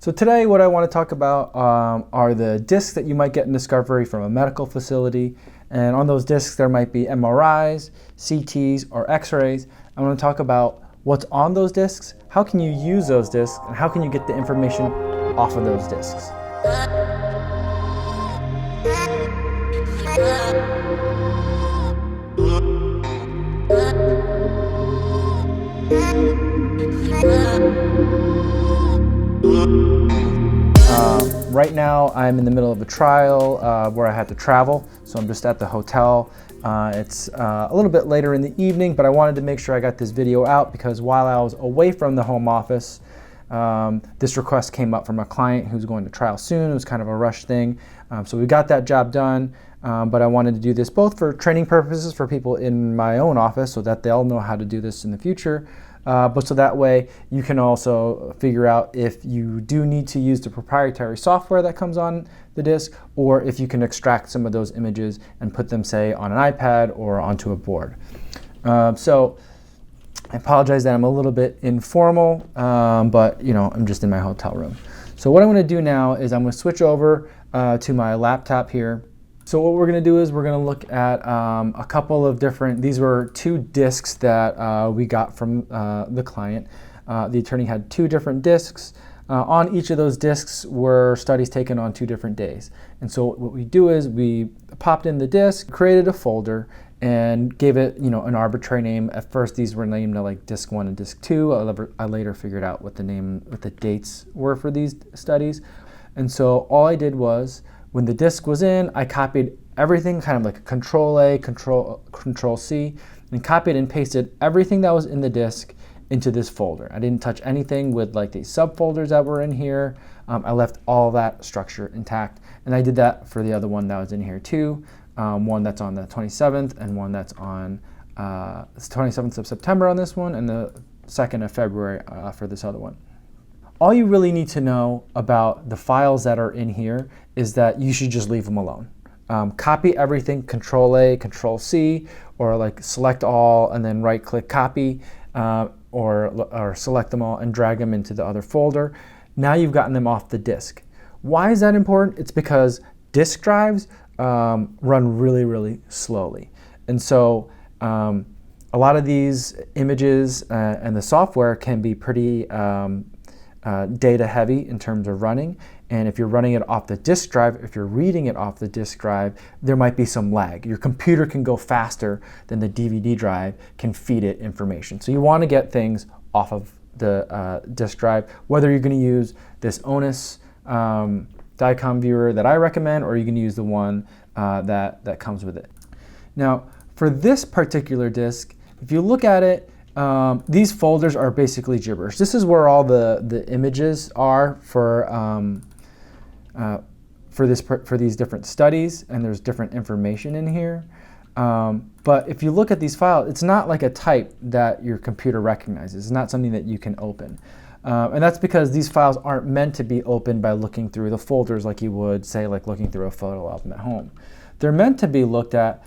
So today what I want to talk about are the discs that you might get in Discovery from a medical facility. And on those discs there might be MRIs, CTs, or X-rays. I want to talk about what's on those discs, how can you use those discs, and how can you get the information off of those discs. Right now I'm in the middle of a trial where I had to travel, so I'm just at the hotel. It's a little bit later in the evening, but I wanted to make sure I got this video out because while I was away from the home office, this request came up from a client who's going to trial soon. It was kind of a rush thing, so we got that job done, but I wanted to do this both for training purposes for people in my own office so that they'll know how to do this in the future, but so that way you can also figure out if you do need to use the proprietary software that comes on the disk, or if you can extract some of those images and put them, say, on an iPad or onto a board. So I apologize that I'm a little bit informal, but I'm just in my hotel room. So what I'm going to do now is I'm going to switch over to my laptop here. So what we're going to do is we're going to look at a couple of different, these were two discs that we got from the client. The attorney had two different discs. On each of those discs were studies taken on 2 different days. And so what we do is we popped in the disc, created a folder, and gave it an arbitrary name. At first these were named like disc 1 and disc 2. I later figured out what the dates were for these studies. And so all I did was, when the disk was in, I copied everything, kind of like a Control-A, Control-C, and copied and pasted everything that was in the disk into this folder. I didn't touch anything with like these subfolders that were in here. I left all that structure intact, and I did that for the other one that was in here too. One that's on the 27th, and one that's on the 27th of September on this one, and the 2nd of February for this other one. All you really need to know about the files that are in here is that you should just leave them alone. Copy everything, Control-A, Control-C, or like select all and then right-click copy, or select them all and drag them into the other folder. Now you've gotten them off the disk. Why is that important? It's because disk drives run really, really slowly. And so a lot of these images and the software can be pretty data heavy in terms of running, and if you're running it off the disk drive, if you're reading it off the disk drive, there might be some lag. Your computer can go faster than the DVD drive can feed it information. So you want to get things off of the disk drive, whether you're going to use this Onis Dicom viewer that I recommend, or you can use the one that comes with it. Now for this particular disk, if you look at it, these folders are basically gibberish. This is where all the images are for these different studies, and there's different information in here. But if you look at these files, it's not like a type that your computer recognizes. It's not something that you can open. And that's because these files aren't meant to be opened by looking through the folders like you would, say, like looking through a photo album at home. They're meant to be looked at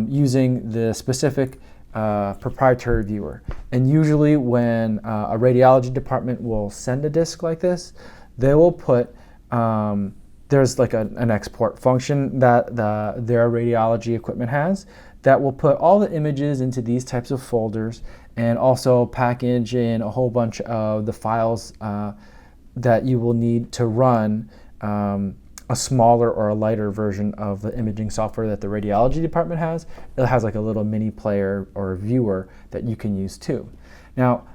using the specific proprietary viewer. And usually when a radiology department will send a disk like this, they will put, there's like an export function that their radiology equipment has that will put all the images into these types of folders, and also package in a whole bunch of the files that you will need to run a smaller or a lighter version of the imaging software that the radiology department has. It has like a little mini player or viewer that you can use too. Now,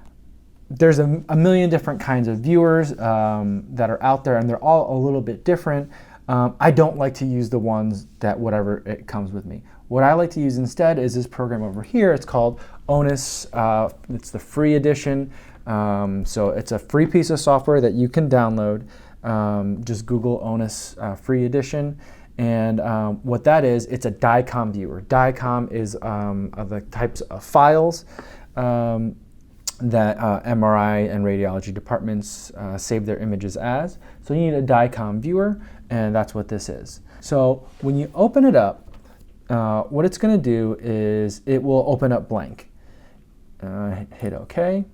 there's a million different kinds of viewers that are out there, and they're all a little bit different. I don't like to use the ones that whatever it comes with me. What I like to use instead is this program over here. It's called Onis. It's the free edition. So it's a free piece of software that you can download. Just Google Onis free edition, and what that is, it's a Dicom viewer. Dicom is the types of files that MRI and radiology departments save their images as. So you need a Dicom viewer, and that's what this is. So when you open it up, what it's going to do is it will open up blank. Hit OK.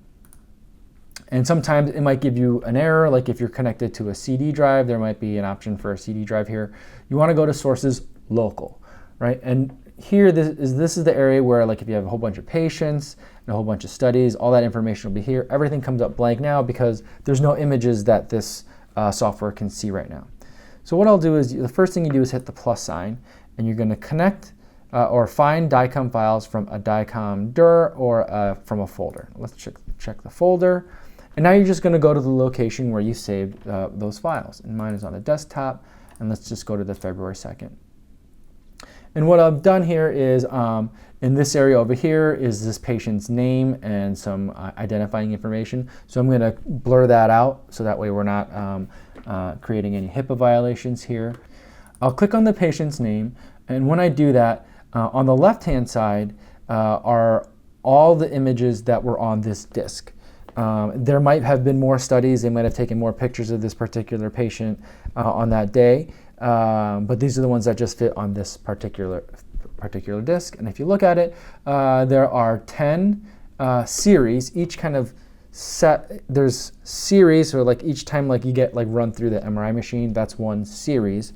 And sometimes it might give you an error, like if you're connected to a CD drive, there might be an option for a CD drive here. You want to go to sources local, right? And here, this is the area where, like, if you have a whole bunch of patients and a whole bunch of studies, all that information will be here. Everything comes up blank now because there's no images that this software can see right now. So what I'll do is, the first thing you do is hit the plus sign, and you're going to connect or find Dicom files from a Dicom dir or from a folder. Let's check the folder. And now you're just going to go to the location where you saved those files. And mine is on a desktop. And let's just go to the February 2nd. And what I've done here is, in this area over here is this patient's name and some identifying information. So I'm going to blur that out so that way we're not creating any HIPAA violations here. I'll click on the patient's name. And when I do that, on the left-hand side are all the images that were on this disk. There might have been more studies. They might have taken more pictures of this particular patient on that day, but these are the ones that just fit on this particular disk. And if you look at it, there are 10 series, each kind of set. There's series, so like each time like you get like run through the MRI machine, that's one series.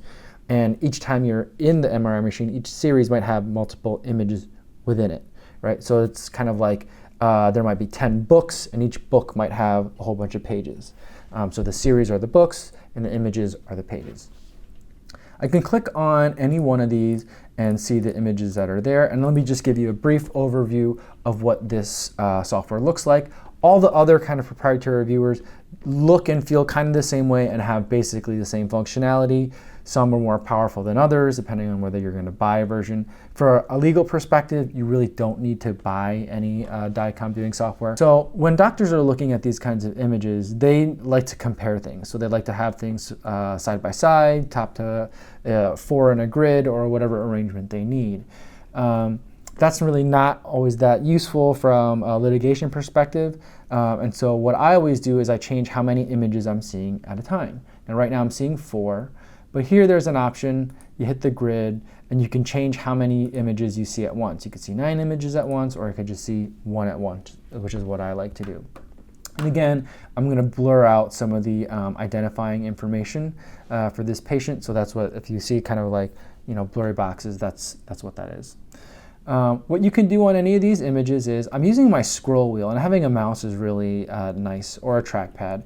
And each time you're in the MRI machine, each series might have multiple images within it, right? So it's kind of like there might be 10 books, and each book might have a whole bunch of pages. So the series are the books, and the images are the pages. I can click on any one of these and see the images that are there. And let me just give you a brief overview of what this software looks like. All the other kind of proprietary viewers look and feel kind of the same way and have basically the same functionality. Some are more powerful than others, depending on whether you're going to buy a version. For a legal perspective, you really don't need to buy any Dicom viewing software. So when doctors are looking at these kinds of images, they like to compare things. So they like to have things side by side, top to 4 in a grid, or whatever arrangement they need. That's really not always that useful from a litigation perspective. And so what I always do is I change how many images I'm seeing at a time. And right now I'm seeing 4. But here there's an option, you hit the grid, and you can change how many images you see at once. You could see 9 images at once, or you could just see 1 at once, which is what I like to do. And again, I'm going to blur out some of the identifying information for this patient. So that's what, if you see kind of like, blurry boxes, that's what that is. What you can do on any of these images is, I'm using my scroll wheel, and having a mouse is really nice, or a trackpad.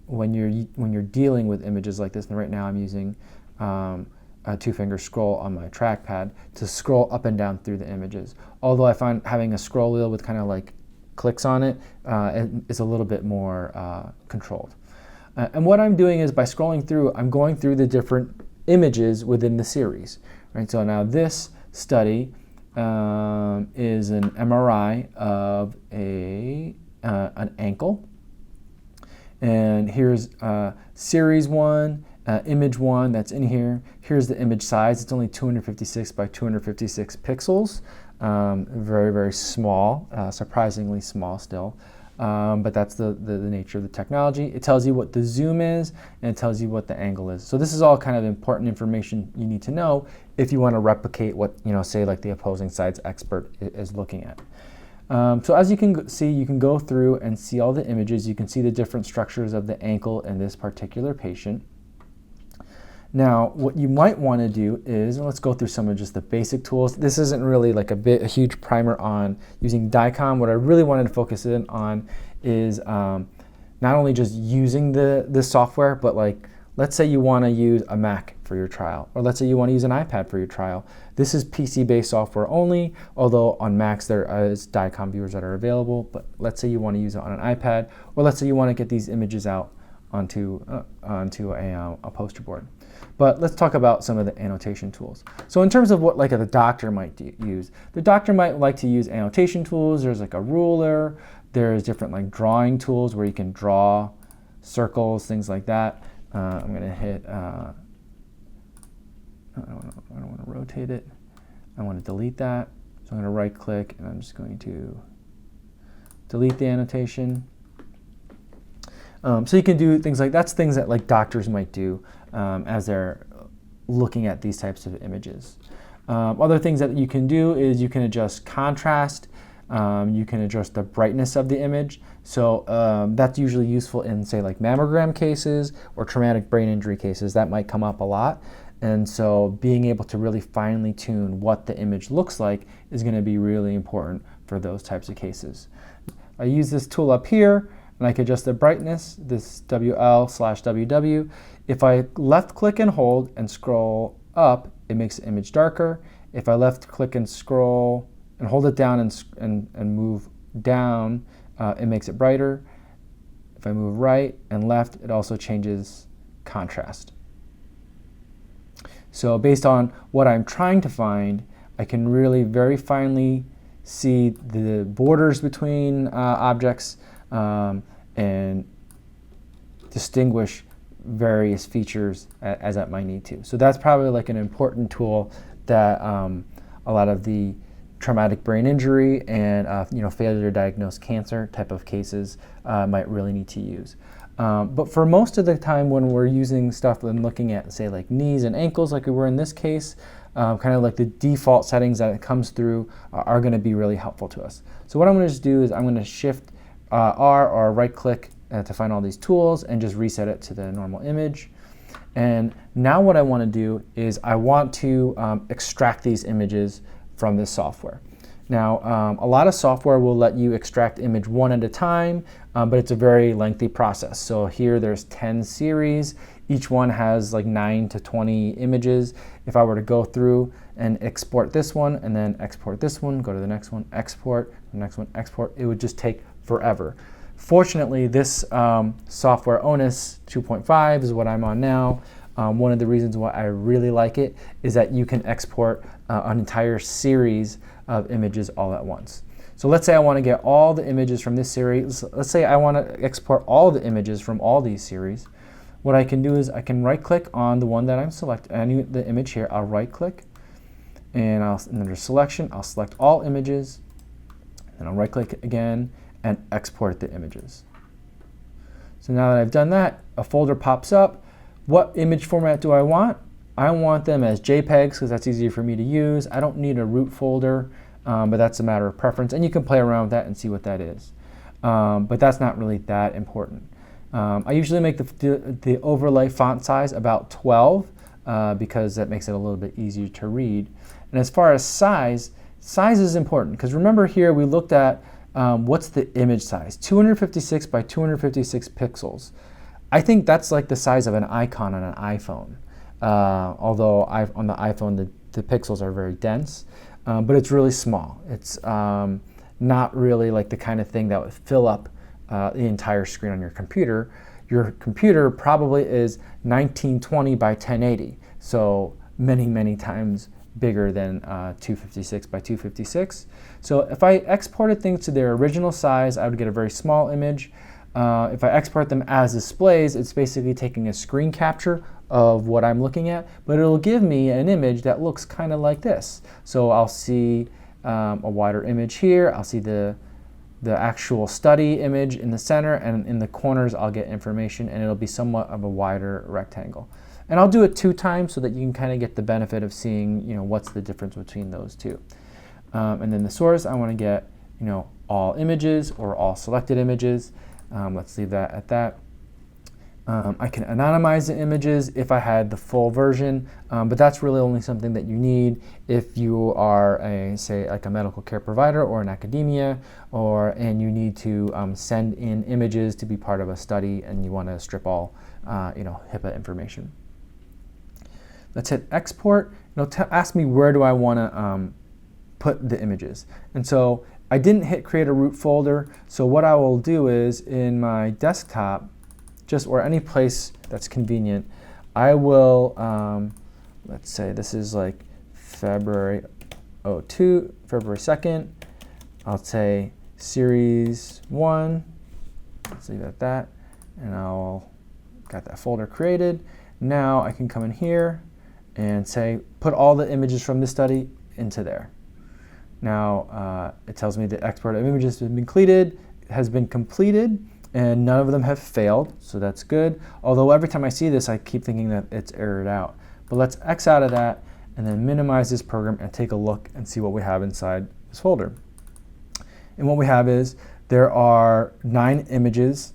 When you're dealing with images like this, and right now I'm using a 2-finger scroll on my trackpad to scroll up and down through the images. Although I find having a scroll wheel with kind of like clicks on it is a little bit more controlled. And what I'm doing is, by scrolling through, I'm going through the different images within the series. Right. So now this study is an MRI of an ankle. And here's series 1, image 1 that's in here. Here's the image size. It's only 256 by 256 pixels. Very, very small, surprisingly small still. But that's the nature of the technology. It tells you what the zoom is, and it tells you what the angle is. So this is all kind of important information you need to know if you want to replicate what, say like the opposing side's expert is looking at. So as you can see, you can go through and see all the images. You can see the different structures of the ankle in this particular patient. Now, what you might want to do is, let's go through some of just the basic tools. This isn't really like a huge primer on using Dicom. What I really wanted to focus in on is not only just using the software, but like, let's say you want to use a Mac for your trial, or let's say you want to use an iPad for your trial. This is PC-based software only, although on Macs there is Dicom viewers that are available. But let's say you want to use it on an iPad, or let's say you want to get these images out onto a poster board. But let's talk about some of the annotation tools. So in terms of what like the doctor might use, the doctor might like to use annotation tools. There's like a ruler. There's different like drawing tools where you can draw circles, things like that. I'm going to hit, I don't want to rotate it. I want to delete that. So I'm going to right click, and I'm just going to delete the annotation. So you can do things like, that's things that like doctors might do as they're looking at these types of images. Other things that you can do is you can adjust contrast. You can adjust the brightness of the image. So that's usually useful in, say, like mammogram cases or traumatic brain injury cases. That might come up a lot. And so being able to really finely tune what the image looks like is going to be really important for those types of cases. I use this tool up here, and I can adjust the brightness, this WL/WW. If I left click and hold and scroll up, it makes the image darker. If I left click and scroll and hold it down and move down, it makes it brighter. If I move right and left, it also changes contrast. So based on what I'm trying to find, I can really very finely see the borders between objects and distinguish various features as I might need to. So that's probably like an important tool that a lot of the traumatic brain injury and failure to diagnose cancer type of cases might really need to use. But for most of the time when we're using stuff and looking at, say, like knees and ankles like we were in this case, kind of like the default settings that it comes through are going to be really helpful to us. So what I'm going to just do is I'm going to shift R or right click to find all these tools and just reset it to the normal image. And now what I want to do is I want to extract these images from this software. Now, a lot of software will let you extract image one at a time, but it's a very lengthy process. So here there's 10 series. Each one has like 9 to 20 images. If I were to go through and export this one and then export this one, go to the next one, export, the next one, export, it would just take forever. Fortunately, this software, Onis 2.5, is what I'm on now. One of the reasons why I really like it is that you can export an entire series of images all at once. So let's say I want to get all the images from this series. Let's say I want to export all the images from all these series. What I can do is I can right click on the one that I'm selecting, the image here. I'll right click and under selection, I'll select all images, and I'll right click again and export the images. So now that I've done that, a folder pops up. What image format do I want? I want them as JPEGs because that's easier for me to use. I don't need a root folder, but that's a matter of preference, and you can play around with that and see what that is. But that's not really that important. I usually make the overlay font size about 12 because that makes it a little bit easier to read. And as far as size is important because remember here we looked at what's the image size, 256 by 256 pixels. I think that's like the size of an icon on an iPhone. Although on the iPhone the pixels are very dense, but it's really small. It's not really like the kind of thing that would fill up the entire screen on your computer. Your computer probably is 1920 by 1080, so many times bigger than 256 by 256. So if I exported things to their original size, I would get a very small image. If I export them as displays, it's basically taking a screen capture of what I'm looking at, but it'll give me an image that looks kind of like this. So I'll see a wider image here. I'll see the actual study image in the center, and in the corners I'll get information, and it'll be somewhat of a wider rectangle. And I'll do it 2 times so that you can kind of get the benefit of seeing, what's the difference between those two. And then the source, I want to get, all images or all selected images. Let's leave that at that. I can anonymize the images if I had the full version, but that's really only something that you need if you are say like a medical care provider or an academia, and you need to send in images to be part of a study and you want to strip all HIPAA information. Let's hit export. It'll ask me where do I want to put the images, and so I didn't hit create a root folder. So what I will do is in my desktop, or any place that's convenient, I will, let's say this is like February 2nd. I'll say series 1, let's leave it at that, and I'll got that folder created. Now I can come in here and say, put all the images from this study into there. Now it tells me the export of images has been completed, and none of them have failed, so that's good. Although every time I see this, I keep thinking that it's errored out. But let's X out of that and then minimize this program and take a look and see what we have inside this folder. And what we have is there are 9 images,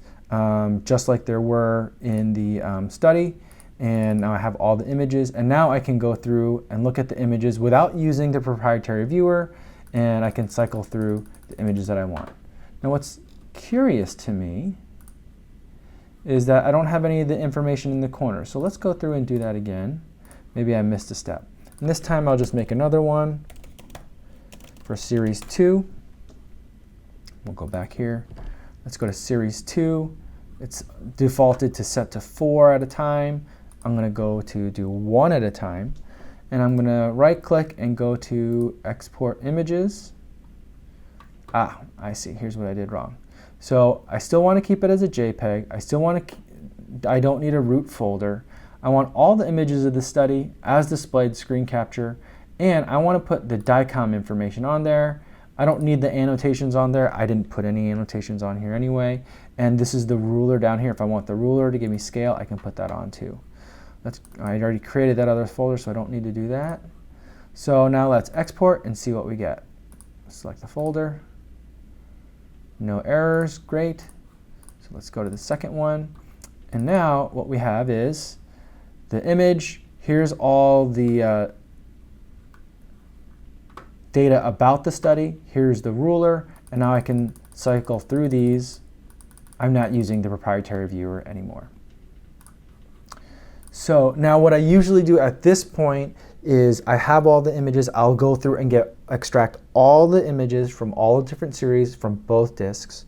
just like there were in the study. And now I have all the images, and now I can go through and look at the images without using the proprietary viewer, and I can cycle through the images that I want. Now what's curious to me is that I don't have any of the information in the corner. So let's go through and do that again. Maybe I missed a step. And this time I'll just make another one for series 2. We'll go back here. Let's go to series 2. It's defaulted to set to 4 at a time. I'm going to go to do 1 at a time. And I'm going to right click and go to export images. Ah, I see. Here's what I did wrong. So I still want to keep it as a JPEG. I don't need a root folder. I want all the images of the study as displayed screen capture, and I want to put the Dicom information on there. I don't need the annotations on there. I didn't put any annotations on here anyway. And this is the ruler down here. If I want the ruler to give me scale, I can put that on too. I already created that other folder, so I don't need to do that. So now let's export and see what we get. Select the folder. No errors, great. So let's go to the second one. And now what we have is the image. Here's all the data about the study. Here's the ruler. And now I can cycle through these. I'm not using the proprietary viewer anymore. So now what I usually do at this point is I have all the images. I'll go through and extract all the images from all the different series from both disks.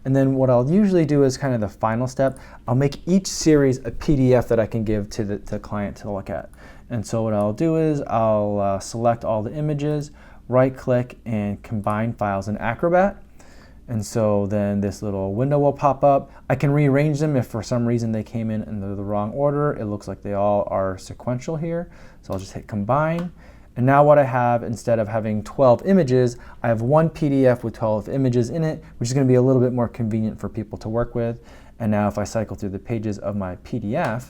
And then what I'll usually do is kind of the final step. I'll make each series a PDF that I can give to the client to look at. And so what I'll do is I'll select all the images, right click and combine files in Acrobat. And so then this little window will pop up. I can rearrange them if for some reason they came in the wrong order. It looks like they all are sequential here. So I'll just hit combine. And now what I have, instead of having 12 images, I have one PDF with 12 images in it, which is going to be a little bit more convenient for people to work with. And now if I cycle through the pages of my PDF,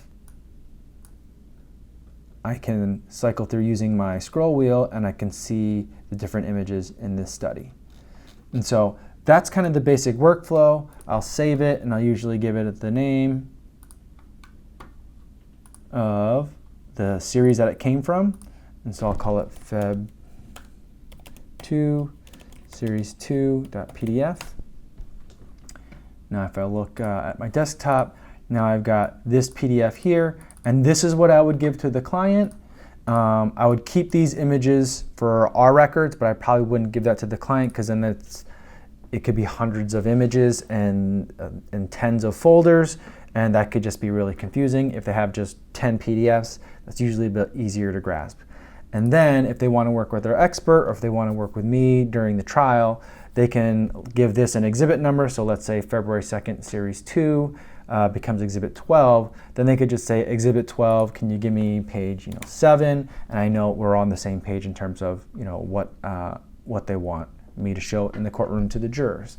I can cycle through using my scroll wheel and I can see the different images in this study. And so that's kind of the basic workflow. I'll save it and I'll usually give it the name of the series that it came from. And so I'll call it Feb2 series2.pdf. Now if I look at my desktop, now I've got this PDF here, and this is what I would give to the client. I would keep these images for our records, but I probably wouldn't give that to the client because then it could be hundreds of images and tens of folders, and that could just be really confusing. If they have just 10 PDFs, that's usually a bit easier to grasp. And then if they want to work with their expert, or if they want to work with me during the trial, they can give this an exhibit number. So let's say February 2nd, Series 2 becomes Exhibit 12. Then they could just say, Exhibit 12, can you give me page 7? And I know we're on the same page in terms of what they want me to show in the courtroom to the jurors.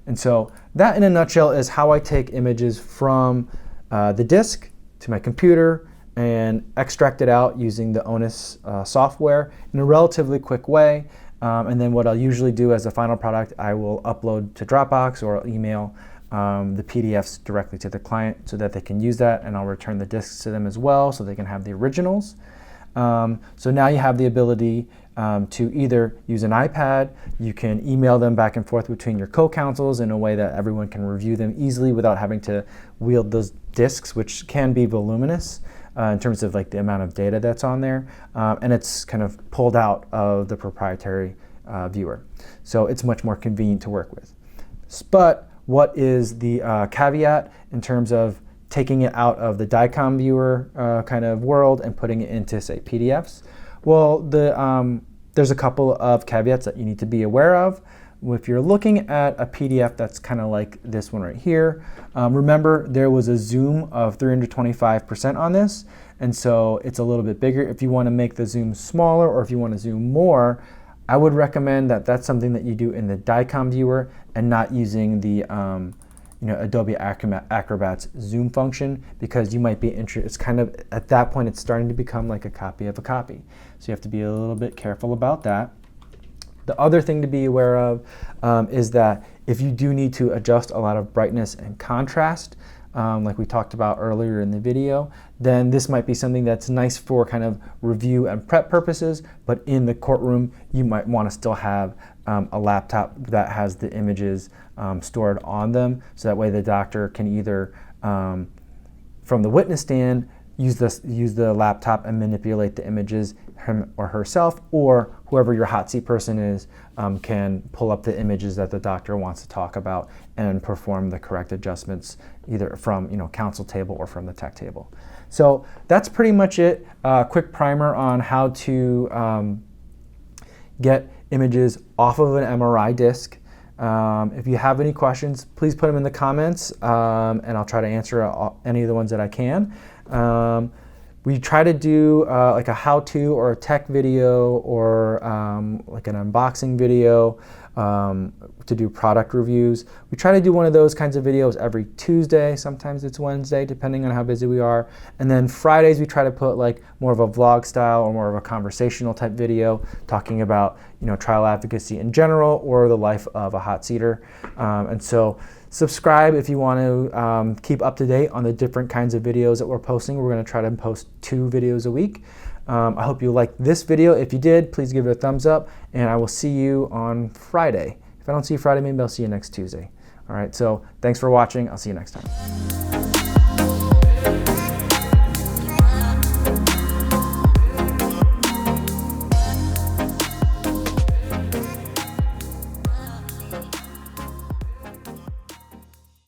And so that in a nutshell is how I take images from the disk to my computer and extract it out using the Onis software in a relatively quick way. And then what I'll usually do as a final product, I will upload to Dropbox or I'll email the PDFs directly to the client so that they can use that, and I'll return the disks to them as well so they can have the originals. So now you have the ability to either use an iPad, you can email them back and forth between your co-counsels in a way that everyone can review them easily without having to wield those disks, which can be voluminous in terms of the amount of data that's on there. And it's kind of pulled out of the proprietary viewer. So it's much more convenient to work with. But what is the caveat in terms of taking it out of the Dicom viewer kind of world and putting it into, say, PDFs? Well, there's a couple of caveats that you need to be aware of. If you're looking at a PDF that's kind of like this one right here, remember there was a zoom of 325% on this, and so it's a little bit bigger. If you want to make the zoom smaller or if you want to zoom more, I would recommend that that's something that you do in the Dicom viewer and not using the Adobe Acrobat's zoom function, because you might be interested. It's kind of, at that point, it's starting to become like a copy of a copy. So you have to be a little bit careful about that. The other thing to be aware of is that if you do need to adjust a lot of brightness and contrast, like we talked about earlier in the video, then this might be something that's nice for kind of review and prep purposes, but in the courtroom, you might want to still have a laptop that has the images stored on them, so that way the doctor can either, from the witness stand, use the laptop and manipulate the images him or herself, or whoever your hot seat person is can pull up the images that the doctor wants to talk about and perform the correct adjustments either from counsel table or from the tech table. So that's pretty much it. Quick primer on how to get images off of an MRI disc. If you have any questions, please put them in the comments and I'll try to answer any of the ones that I can. We try to do like a how-to or a tech video or like an unboxing video to do product reviews. We try to do one of those kinds of videos every Tuesday. Sometimes it's Wednesday, depending on how busy we are. And then Fridays we try to put like more of a vlog style or more of a conversational type video talking about trial advocacy in general or the life of a hot seater. And so subscribe if you want to keep up to date on the different kinds of videos that we're posting. We're going to try to post 2 videos a week. I hope you liked this video. If you did, please give it a thumbs up, and I will see you on Friday. If I don't see you Friday, maybe I'll see you next Tuesday. All right, so thanks for watching. I'll see you next time.